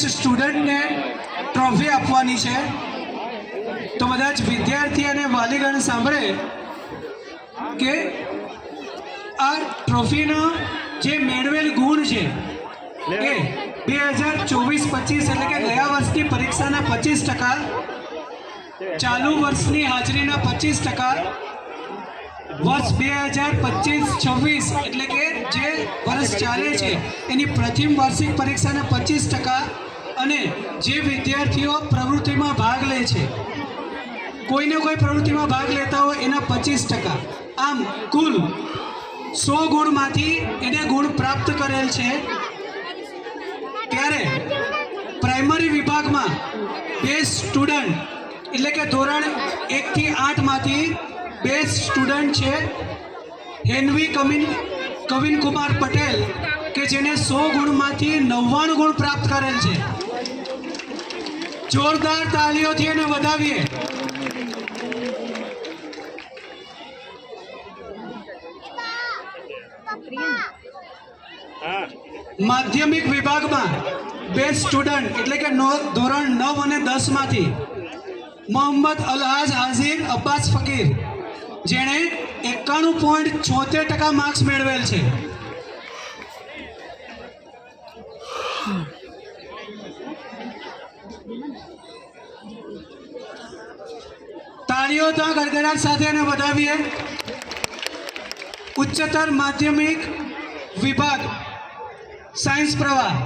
Best સ્ટુડન્ટને trophy આપવાની છે. તો બધા જ વિદ્યાર્થી અને વાલીગણ સાંભળે કે આ ટ્રોફીનો જે મેળવેલ ગુણ છે એ 2024-25 એટલે કે ગયા વર્ષની પરીક્ષાના 25%, ચાલુ વર્ષની હાજરીના 25%, વર્ષ 2025-26 એટલે કે જે વર્ષ ચાલે છે એની પ્રથમ વાર્ષિક પરીક્ષાના 25% અને જે વિદ્યાર્થીઓ પ્રવૃત્તિમાં ભાગ લે છે, કોઈને કોઈ પ્રવૃત્તિમાં ભાગ લેતા હોય એના 25%. આમ કુલ 100 ગુણમાંથી એને ગુણ પ્રાપ્ત કરેલ છે. ત્યારે પ્રાઇમરી વિભાગમાં બેસ્ટ સ્ટુડન્ટ એટલે કે ધોરણ 1 થી 8 માંથી બેસ્ટ સ્ટુડન્ટ છે હેનવી કવિનકુમાર પટેલ, કે જેને 100 ગુણમાંથી 99 ગુણ પ્રાપ્ત કરેલ છે. જોરદાર તાળીઓથી એને વધાવીએ. માધ્યમિક વિભાગમાં બેસ્ટ સ્ટુડન્ટ એટલે કે ધોરણ 9 અને 10 માંથી મોહમ્મદ અલહાજ હાજીર અબ્બાસ ફકીર, જેણે 91.76% માર્ક્સ મેળવેલ છે. તાળીઓ તો ગડગડાટ સાથે એને વધાવીએ. ઉચ્ચતર માધ્યમિક વિભાગ સાયન્સ પ્રવાહ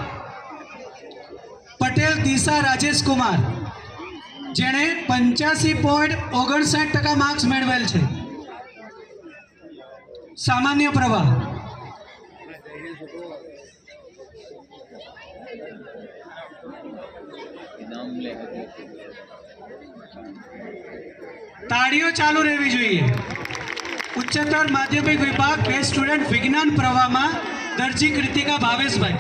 પટેલ દિશા રાજેશ કુમાર, જેણે 85.59% માર્ક્સ મેળવેલ છે. સામાન્ય પ્રવાહ તાળીઓ ચાલુ રહેવી જોઈએ. ઉચ્ચતર માધ્યમિક વિભાગ બેસ્ટ સ્ટુડન્ટ વિજ્ઞાન પ્રવાહમાં દરજી કૃતિકા ભાવેશભાઈ,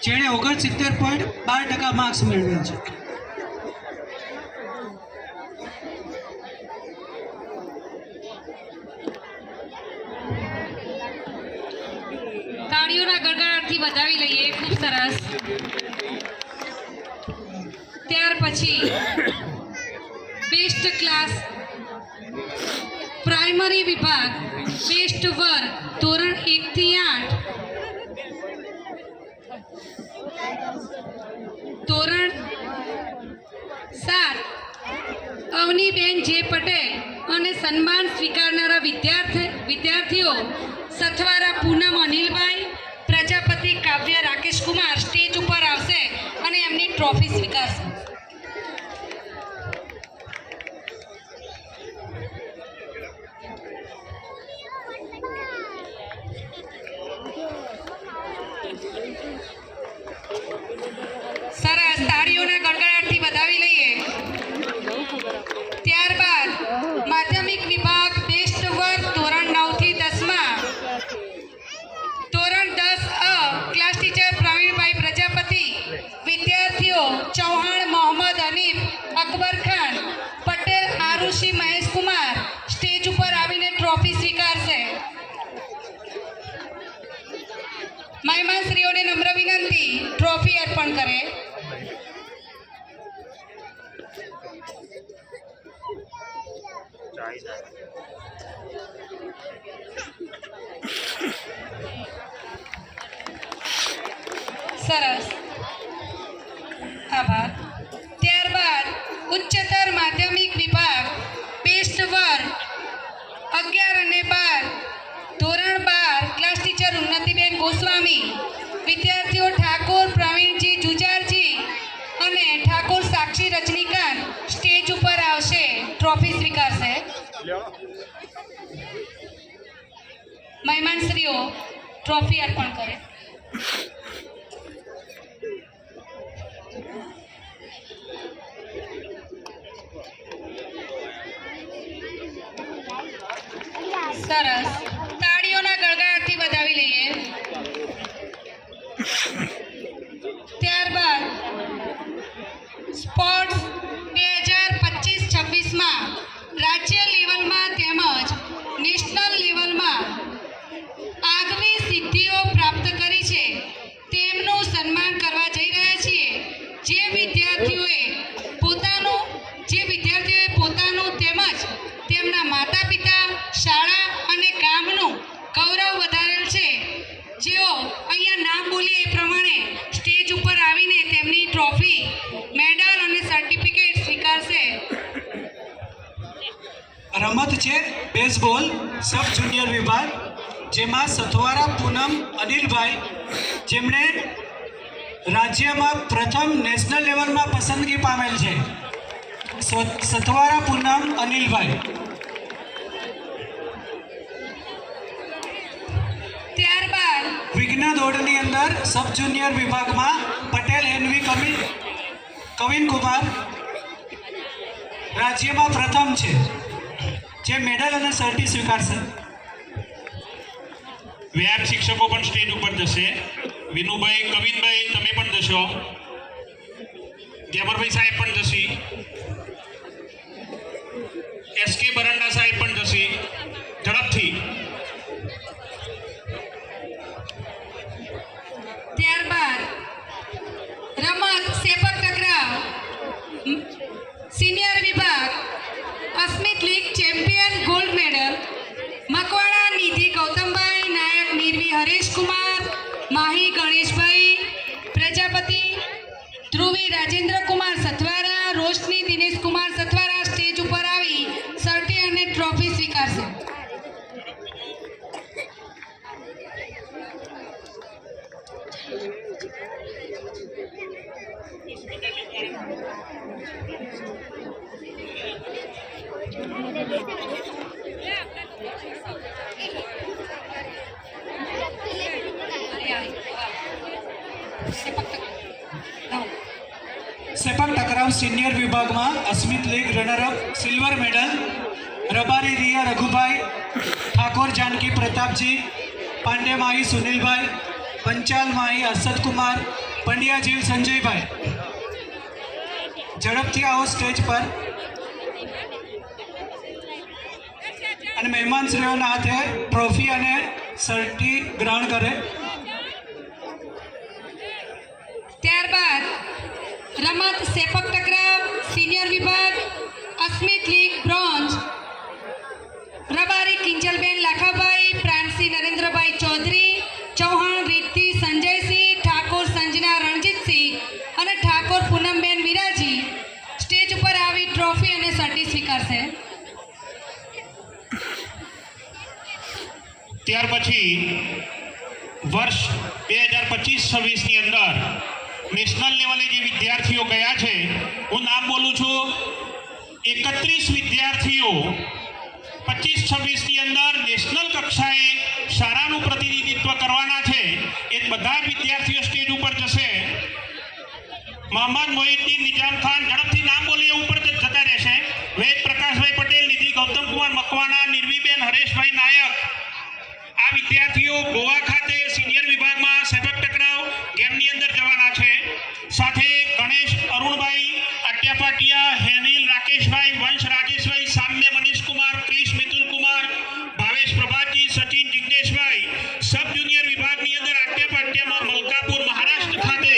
જેણે 69.12% માર્ક્સ મેળવેલ છે. તાળીઓના ગડગડાટથી વધાવી લઈએ. ખૂબ સરસ. ત્યાર પછી બેસ્ટ ક્લાસ પ્રાઇમરી વિભાગ બેસ્ટ વર્ગ ધોરણ 1 થી 8, ધોરણ 7 અવનીબેન જે પટેલ અને સન્માન સ્વીકારનારા વિદ્યાર્થીઓ સથવારા પૂનમ અનિલભાઈ, પ્રજાપતિ કાવ્ય રાકેશ કુમાર સ્ટેજ ઉપર આવશે અને એમની ટ્રોફી સ્વીકારશે. સરસ. તાળીઓના ગડગડાટથી વધાવી લઈએ. ત્યારબાદ માધ્યમિક વિભાગ બેસ્ટ વર્ગ ધોરણ 9 થી 10માં ધોરણ 10 ક્લાસ ટીચર પ્રવીણભાઈ પ્રજાપતિ, વિદ્યાર્થીઓ ચૌહાણ મોહમ્મદ હનીફ, અકબર ખાન, પટેલ આરુષી મહેશ કુમાર સ્ટેજ ઉપર આવીને ટ્રોફી સ્વીકારશે. મહેમાનશ્રીઓને નમ્ર વિનંતી ટ્રોફી અર્પણ કરે. સરસ. આભાર. ત્યારબાદ ઉચ્ચતર માધ્યમિક વિભાગ બેસ્ટ વર્ગ 11 અને 12 ધોરણ 12 ક્લાસ ટીચર ઉન્નતિબેન ગોસ્વામી, વિદ્યાર્થીઓ ઠાકોર પ્રવીણજી જુજારજી અને ઠાકોર સાક્ષી રજનીકાંત સ્ટેજ ઉપર આવશે, ટ્રોફી સ્વીકારશે. મહેમાનશ્રીઓ ટ્રોફી અર્પણ કરે. સરસ. તાળીઓના ગડગડાટથી વધાવી લઈએ. ત્યારબાદ સ્પોર્ટ્સ 2025-26માં રાજ્ય લેવલમાં તેમજ નેશનલ લેવલમાં આગવી સિદ્ધિઓ પ્રાપ્ત કરી છે તેમનું સન્માન કરવા જઈ રહ્યા છીએ. રમત છે બેઝબોલ સબ જુનિયર વિભાગ, જેમાં સથવારા પૂનમ અનિલભાઈ, જેમણે રાજ્યમાં પ્રથમ નેશનલ લેવલમાં પસંદગી પામેલ છે. સથવારા પૂનમ અનિલભાઈ. ત્યારબાદ વિઘ્ન દોડની અંદર સબ જુનિયર વિભાગમાં પટેલ એનવી કવિન કુમાર રાજ્યમાં પ્રથમ છે, જે મેડલ અને સર્ટી સ્વીકારશે. વ્યાયામ શિક્ષકો પણ સ્ટેજ ઉપર જશે. વિનુભાઈ, કવિનભાઈ, તમે પણ જશો. જેમરભાઈ સાહેબ પણ જશે. એસકે બરંડા સાહેબ પણ જશે. ઝડપથી. ત્યારબાદ રમત સેપક ટકરાવ સિનિયર વિભાગ Asmita league champion gold medal Makwana Nidhi Gautambhai, Nayak Nirvi Hareshkumar, Mahi Ganeshbhai Prajapati, Dhruvi Rajendra Kumar Sathvara, Roshni Dinesh Kumar Sathvara stage ઉપર આવી સર્ટી અને ટ્રોફી સ્વીકારશે. સેપક ટકરાવ સિનિયર વિભાગમાં Asmit league runner up silver medal Rabari Riya Raghubhai, Thakor Janki Pratapji, Pandey Mahi Sunilbhai, Panchal Mahi અસદકુમાર, Pandya જીવ સંજયભાઈ. ઝડપથી આવો સ્ટેજ પર અને મહેમાનશ્રીઓના હાથે ટ્રોફી અને સર્ટી ગ્રહણ કરે. ત્યારબાદ રમત સેપક ટકરાવ સિનિયર વિભાગ અસ્મિત લીગ બ્રોન્ઝ રબારી કિંજલબેન લાખાભાઈ, પ્રાંસી નરેન્દ્રભાઈ ચૌધરી, ચૌહાણ રીતિ સંજયસિંહ, ઠાકોર સંજના રણજીતસિંહ અને ઠાકોર પૂનમબેન વિરાજી સ્ટેજ ઉપર આવી ટ્રોફી અને સર્ટી સ્વીકારશે. ત્યાર પછી વર્ષ 2025-26ની અંદર નેશનલ લેવલે જે વિદ્યાર્થીઓ ગયા છે, હું નામ બોલું છું, 31 વિદ્યાર્થીઓ 25-26ની અંદર નેશનલ કક્ષાએ શાળાનું પ્રતિનિધિત્વ કરવાના છે. એ બધા જ વિદ્યાર્થીઓ સ્ટેજ ઉપર જશે. મોહમ્મદ મોહિદ્દીન નિજામ ખાન, ઝડપથી નામ બોલીએ ઉપર જતા રહેશે. વેદ પ્રકાશભાઈ પટેલ, નિધિ ગૌતમકુમાર મકવાણા, નિર્વીબેન હરેશભાઈ નાયક. આ વિદ્યાર્થીઓ ગોવા ખાતે સિનિયર વિભાગમાં સેપક ટકરાવ ગેમની અંદર જવાના છે. સાથે ગણેશ અરુણભાઈ આટ્યાપાટિયા, હેનિલ રાકેશભાઈ, વંશ રાજેશભાઈ, સામ્ય મનીષકુમાર, ક્રિશ મિતુલકુમાર, ભાવેશ પ્રભાતજી, સચિન જિગ્નેશભાઈ સબ જુનિયર વિભાગની અંદર આટ્યાપાટિયામાં મલકાપુર મહારાષ્ટ્ર ખાતે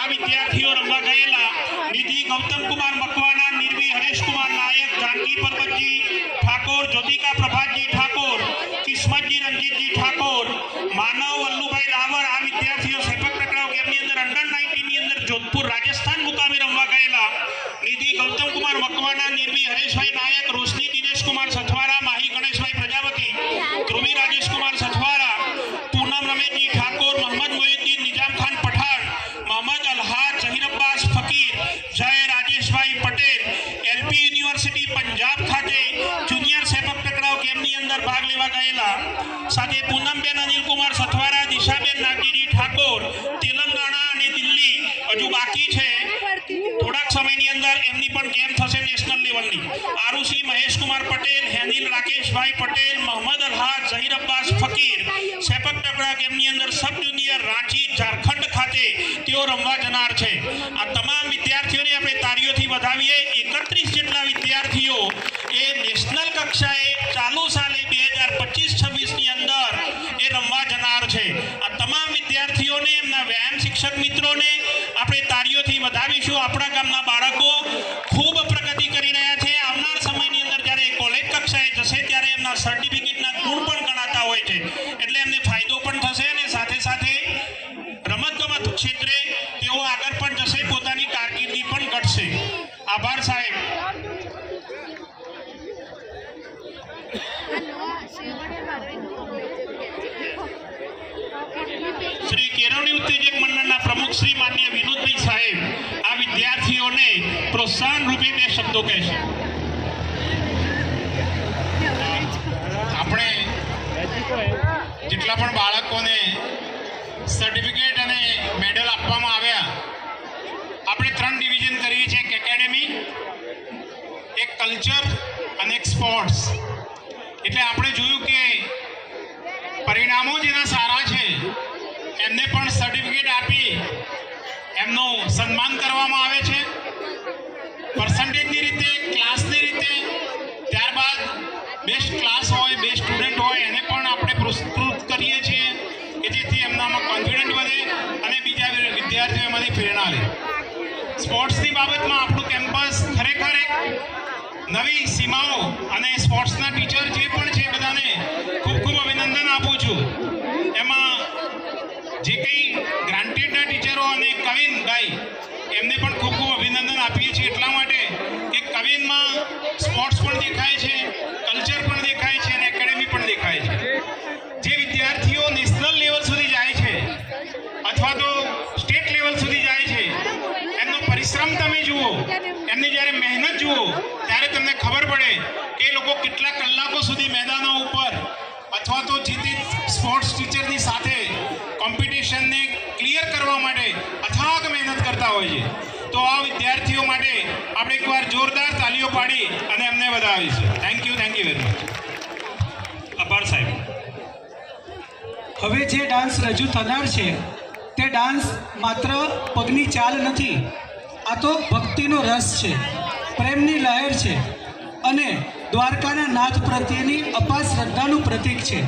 આ વિદ્યાર્થીઓ રમવા ગયેલા. નિધિ ગૌતમકુમાર મકવાણા, નિર્વી હરેશકુમાર નાયક, જાનકી પરબતજી ઠાકોર, જ્યોતિકા પ્રભાતજી ઠાકોર, કિસ્મતજી રણજીતજી ઠાકોર, માનવ વલ્લુભાઈ રાવર. આ વિદ્યાર્થીઓ સેપક ટકરાવ ગેમની અંદર અંડર 19 ની અંદર જોધપુર રાજસ્થાન મુકામે રમવા ગયેલા. નિધિ ગૌતમકુમાર મકવાણા, નિર્વી હરેશભાઈ નાયક, રોશની દિનેશકુમાર સથવારા, માહી ગણેશભાઈ પ્રજાપતિ, ધ્રુવી રાજેશકુમાર સથવારા, પૂનમ રમેશજી ઠાકોર, મોહમ્મદ મોહિદ્દીન નિજામ ખાન પઠાણ, મોહમ્મદ અલ્હાદ ઝહીર અબ્બાસ ફકીર, જય રાજેશભાઈ પટેલ એલપી યુનિવર્સિટી પંજાબ ખાતે જુનિયર સેપક ટકરાવ ગેમની અંદર ભાગ લેવા ગયેલા. સાથે પૂનમબેન અનિલકુમાર સથવારા, દિશાબેન નાગજીજી ઠાકોર, તેલંગાણા અને દિલ્હી હજુ બાકી છે. થોડાક સમયની અંદર એમની પણ ગેમ થશે નેશનલ લેવલની. આરુષી મહેશકુમાર પટેલ, હેનિલ રાકેશભાઈ પટેલ, મોહમ્મદ અલ્હાદ ઝહીર અબ્બાસ ફકીર સેપક ટકરાવ ગેમની અંદર સબ જુનિયર રાંચી ઝારખંડ ખાતે તેઓ રમવા જનાર છે. આ તમામ વિદ્યાર્થીઓને આપણે તાળીઓથી વધાવીએ. 31 જેટલા વિદ્યાર્થીઓ એ નેશનલ કક્ષાએ ચાલુ સાલે 2025-26ની અંદર એ રમવા જનાર છે. આ તમામ વિદ્યાર્થીઓને, એમના વ્યાયામ શિક્ષક મિત્રોને આપણે તાળીઓથી વધાવીશું. આપણા ગામના બાળકો ખૂબ પ્રગતિ કરી રહ્યા છે. આવનાર સમયની અંદર જ્યારે કોલેજ કક્ષાએ જશે ત્યારે એમના સર્ટિફિકેટના ગુણ પણ ગણાતા હોય છે, એટલે એમને ફાયદો પણ થશે અને સાથે સાથે રમતગમત ક્ષેત્રે તેઓ આગળ પણ જશે, પોતાની કારકિર્દી પણ ઘટશે. આભાર સાહેબ. શ્રી માનનીય વિનોદભાઈ સાહેબ આ વિદ્યાર્થીઓને પ્રોત્સાહન રૂપે 2 શબ્દો કહેશે. આપણે જેટલા પણ બાળકોને સર્ટિફિકેટ અને મેડલ આપવામાં આવ્યા, આપણે 3 ડિવિઝન કરીએ છીએ, એક એકેડેમી, એક કલ્ચર અને એક સ્પોર્ટ્સ. એટલે આપણે જોયું કે પરિણામો જેના સારા છે એમને પણ સર્ટિફિકેટ આપી એમનું સન્માન કરવામાં આવે છે, પર્સન્ટેજની રીતે, ક્લાસની રીતે. ત્યારબાદ બેસ્ટ ક્લાસ હોય, બેસ્ટ સ્ટુડન્ટ હોય એને પણ આપણે પુરસ્કૃત કરીએ છીએ કે જેથી એમનામાં કોન્ફિડન્ટ વધે અને બીજા વિદ્યાર્થીઓ એમાંથી પ્રેરણા લે. સ્પોર્ટ્સની બાબતમાં આપણું કેમ્પસ ખરેખર એક નવી સીમાઓ અને સ્પોર્ટ્સના ટીચર જે પણ છે બધાને ખૂબ ખૂબ અભિનંદન આપું છું. એમાં જે કંઈ ગ્રાન્ટેડના ટીચરો અને કવિનભાઈ એમને પણ ખૂબ ખૂબ અભિનંદન આપીએ છીએ એટલા માટે કે કવિનમાં સ્પોર્ટ્સ પણ દેખાય છે, કલ્ચર પણ દેખાય છે અને એકેડેમી પણ દેખાય છે. જે વિદ્યાર્થીઓ નેશનલ લેવલ સુધી જાય છે અથવા તો સ્ટેટ લેવલ સુધી જાય છે એમનો પરિશ્રમ તમે જુઓ, એમની જ્યારે મહેનત જુઓ ત્યારે તમને ખબર પડે કે એ લોકો કેટલા કલાકો સુધી મેદાનો ઉપર અથવા તો જે તે સ્પોર્ટ્સ ટીચરની સાથે કોમ્પિટિશનને ક્લિયર કરવા માટે અથાગ મહેનત કરતા હોય છે. તો આ વિદ્યાર્થીઓ માટે આપણે એકવાર જોરદાર તાલીઓ પાડી અને એમને વધાવીશું. Thank you very much. આભાર સાહેબ. હવે જે ડાન્સ રજૂ થનાર છે તે ડાન્સ માત્ર પગની ચાલ નથી, આ તો ભક્તિનો રસ છે, પ્રેમની લહેર છે અને દ્વારકાના નાથ પ્રત્યેની અપાર શ્રદ્ધાનું પ્રતીક છે.